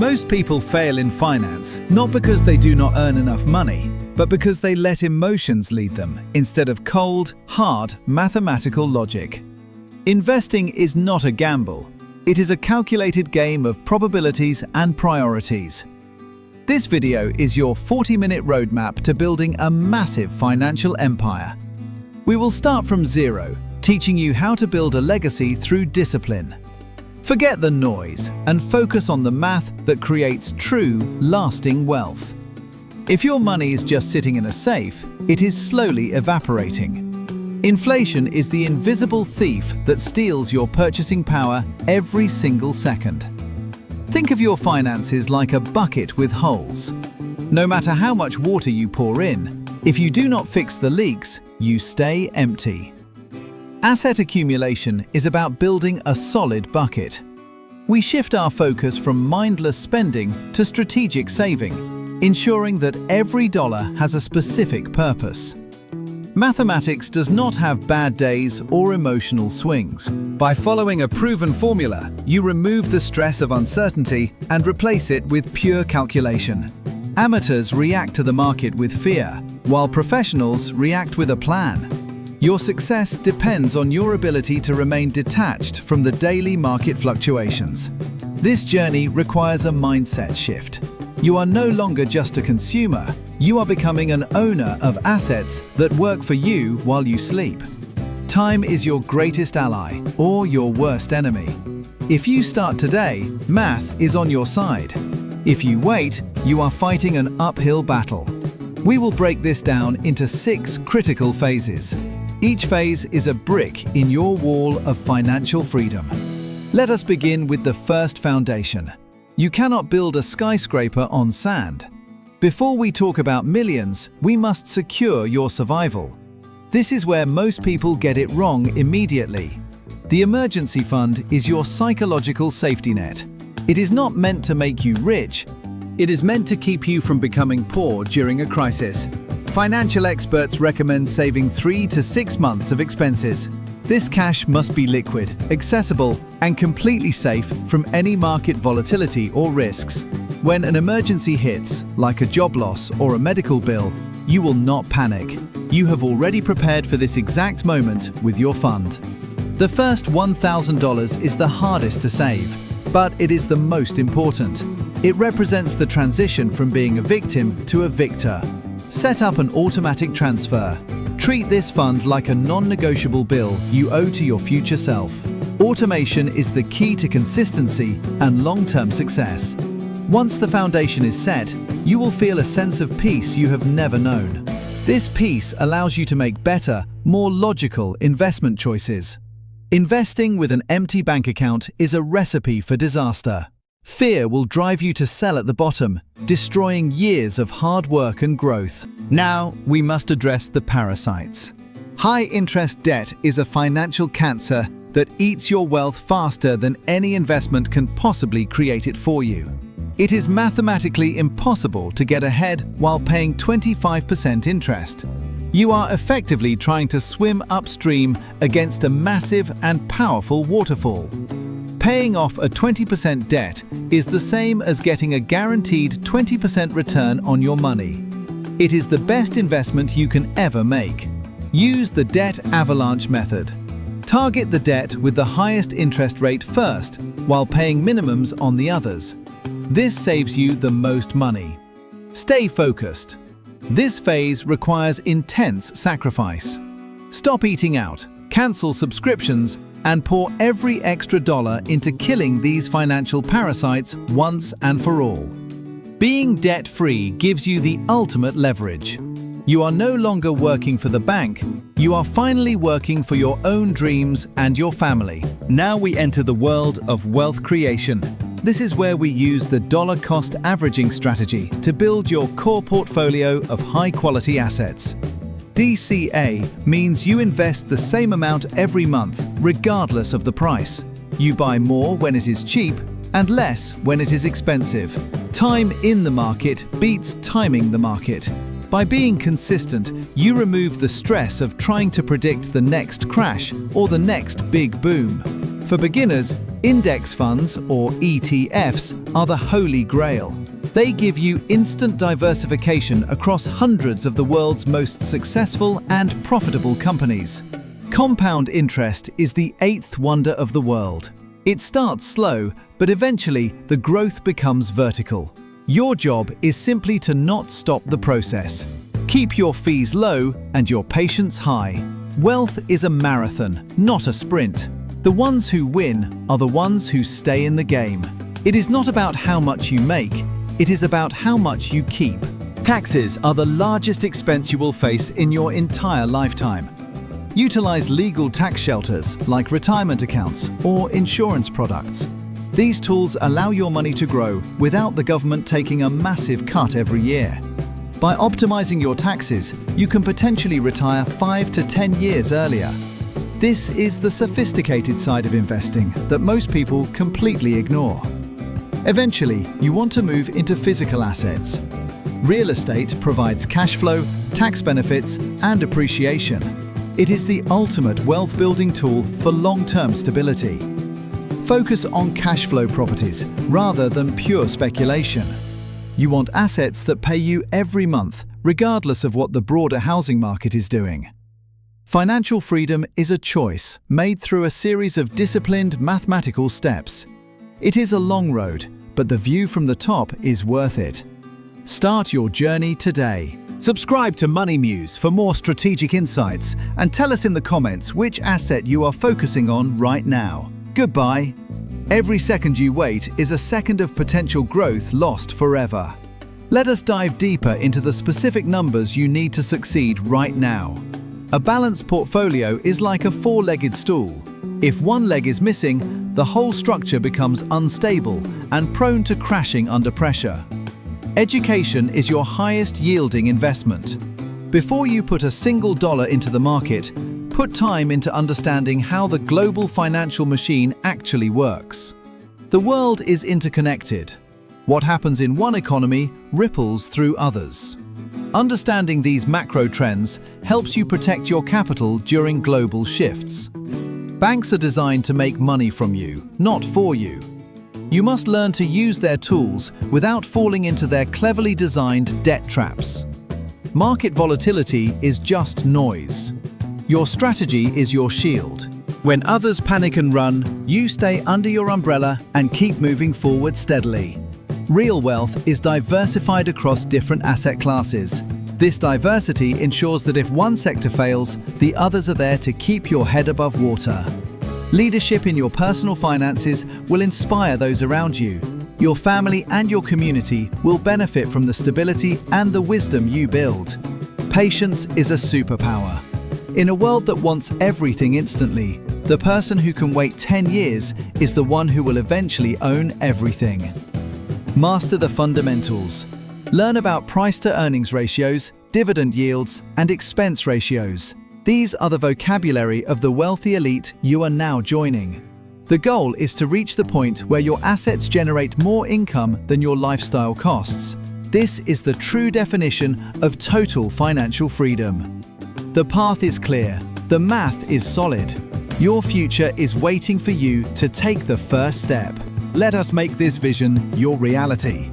Most people fail in finance, not because they do not earn enough money, but because they let emotions lead them instead of cold, hard, mathematical logic. Investing is not a gamble. It is a calculated game of probabilities and priorities. This video is your 40-minute roadmap to building a massive financial empire. We will start from zero, teaching you how to build a legacy through discipline. Forget the noise and focus on the math that creates true, lasting wealth. If your money is just sitting in a safe, it is slowly evaporating. Inflation is the invisible thief that steals your purchasing power every single second. Think of your finances like a bucket with holes. No matter how much water you pour in, if you do not fix the leaks, you stay empty. Asset accumulation is about building a solid bucket. We shift our focus from mindless spending to strategic saving, ensuring that every dollar has a specific purpose. Mathematics does not have bad days or emotional swings. By following a proven formula, you remove the stress of uncertainty and replace it with pure calculation. Amateurs react to the market with fear, while professionals react with a plan. Your success depends on your ability to remain detached from the daily market fluctuations. This journey requires a mindset shift. You are no longer just a consumer, you are becoming an owner of assets that work for you while you sleep. Time is your greatest ally or your worst enemy. If you start today, math is on your side. If you wait, you are fighting an uphill battle. We will break this down into 6 critical phases. Each phase is a brick in your wall of financial freedom. Let us begin with the first foundation. You cannot build a skyscraper on sand. Before we talk about millions, we must secure your survival. This is where most people get it wrong immediately. The emergency fund is your psychological safety net. It is not meant to make you rich. It is meant to keep you from becoming poor during a crisis. Financial experts recommend saving 3 to 6 months of expenses. This cash must be liquid, accessible, and completely safe from any market volatility or risks. When an emergency hits, like a job loss or a medical bill, you will not panic. You have already prepared for this exact moment with your fund. The first $1,000 is the hardest to save, but it is the most important. It represents the transition from being a victim to a victor. Set up an automatic transfer. Treat this fund like a non-negotiable bill you owe to your future self. Automation is the key to consistency and long-term success. Once the foundation is set, you will feel a sense of peace you have never known. This peace allows you to make better, more logical investment choices. Investing with an empty bank account is a recipe for disaster. Fear will drive you to sell at the bottom, destroying years of hard work and growth. Now, we must address the parasites. High-interest debt is a financial cancer that eats your wealth faster than any investment can possibly create it for you. It is mathematically impossible to get ahead while paying 25% interest. You are effectively trying to swim upstream against a massive and powerful waterfall. Paying off a 20% debt is the same as getting a guaranteed 20% return on your money. It is the best investment you can ever make. Use the debt avalanche method. Target the debt with the highest interest rate first, while paying minimums on the others. This saves you the most money. Stay focused. This phase requires intense sacrifice. Stop eating out, cancel subscriptions, and pour every extra dollar into killing these financial parasites once and for all. Being debt-free gives you the ultimate leverage. You are no longer working for the bank, you are finally working for your own dreams and your family. Now we enter the world of wealth creation. This is where we use the dollar-cost averaging strategy to build your core portfolio of high-quality assets. DCA means you invest the same amount every month, regardless of the price. You buy more when it is cheap and less when it is expensive. Time in the market beats timing the market. By being consistent, you remove the stress of trying to predict the next crash or the next big boom. For beginners, Index funds, or ETFs, are the holy grail. They give you instant diversification across hundreds of the world's most successful and profitable companies. Compound interest is the eighth wonder of the world. It starts slow, but eventually the growth becomes vertical. Your job is simply to not stop the process. Keep your fees low and your patience high. Wealth is a marathon, not a sprint. The ones who win are the ones who stay in the game. It is not about how much you make, it is about how much you keep. Taxes are the largest expense you will face in your entire lifetime. Utilize legal tax shelters like retirement accounts or insurance products. These tools allow your money to grow without the government taking a massive cut every year. By optimizing your taxes, you can potentially retire 5 to 10 years earlier. This is the sophisticated side of investing that most people completely ignore. Eventually, you want to move into physical assets. Real estate provides cash flow, tax benefits, and appreciation. It is the ultimate wealth-building tool for long-term stability. Focus on cash flow properties rather than pure speculation. You want assets that pay you every month, regardless of what the broader housing market is doing. Financial freedom is a choice made through a series of disciplined mathematical steps. It is a long road, but the view from the top is worth it. Start your journey today. Subscribe to MoneyMuse for more strategic insights and tell us in the comments which asset you are focusing on right now. Goodbye. Every second you wait is a second of potential growth lost forever. Let us dive deeper into the specific numbers you need to succeed right now. A balanced portfolio is like a four-legged stool. If one leg is missing, the whole structure becomes unstable and prone to crashing under pressure. Education is your highest yielding investment. Before you put a single dollar into the market, put time into understanding how the global financial machine actually works. The world is interconnected. What happens in one economy ripples through others. Understanding these macro trends helps you protect your capital during global shifts. Banks are designed to make money from you, not for you. You must learn to use their tools without falling into their cleverly designed debt traps. Market volatility is just noise. Your strategy is your shield. When others panic and run, you stay under your umbrella and keep moving forward steadily. Real wealth is diversified across different asset classes. This diversity ensures that if one sector fails, the others are there to keep your head above water. Leadership in your personal finances will inspire those around you. Your family and your community will benefit from the stability and the wisdom you build. Patience is a superpower. In a world that wants everything instantly, the person who can wait 10 years is the one who will eventually own everything. Master the fundamentals. Learn about price-to-earnings ratios, dividend yields, and expense ratios. These are the vocabulary of the wealthy elite you are now joining. The goal is to reach the point where your assets generate more income than your lifestyle costs. This is the true definition of total financial freedom. The path is clear. The math is solid. Your future is waiting for you to take the first step. Let us make this vision your reality.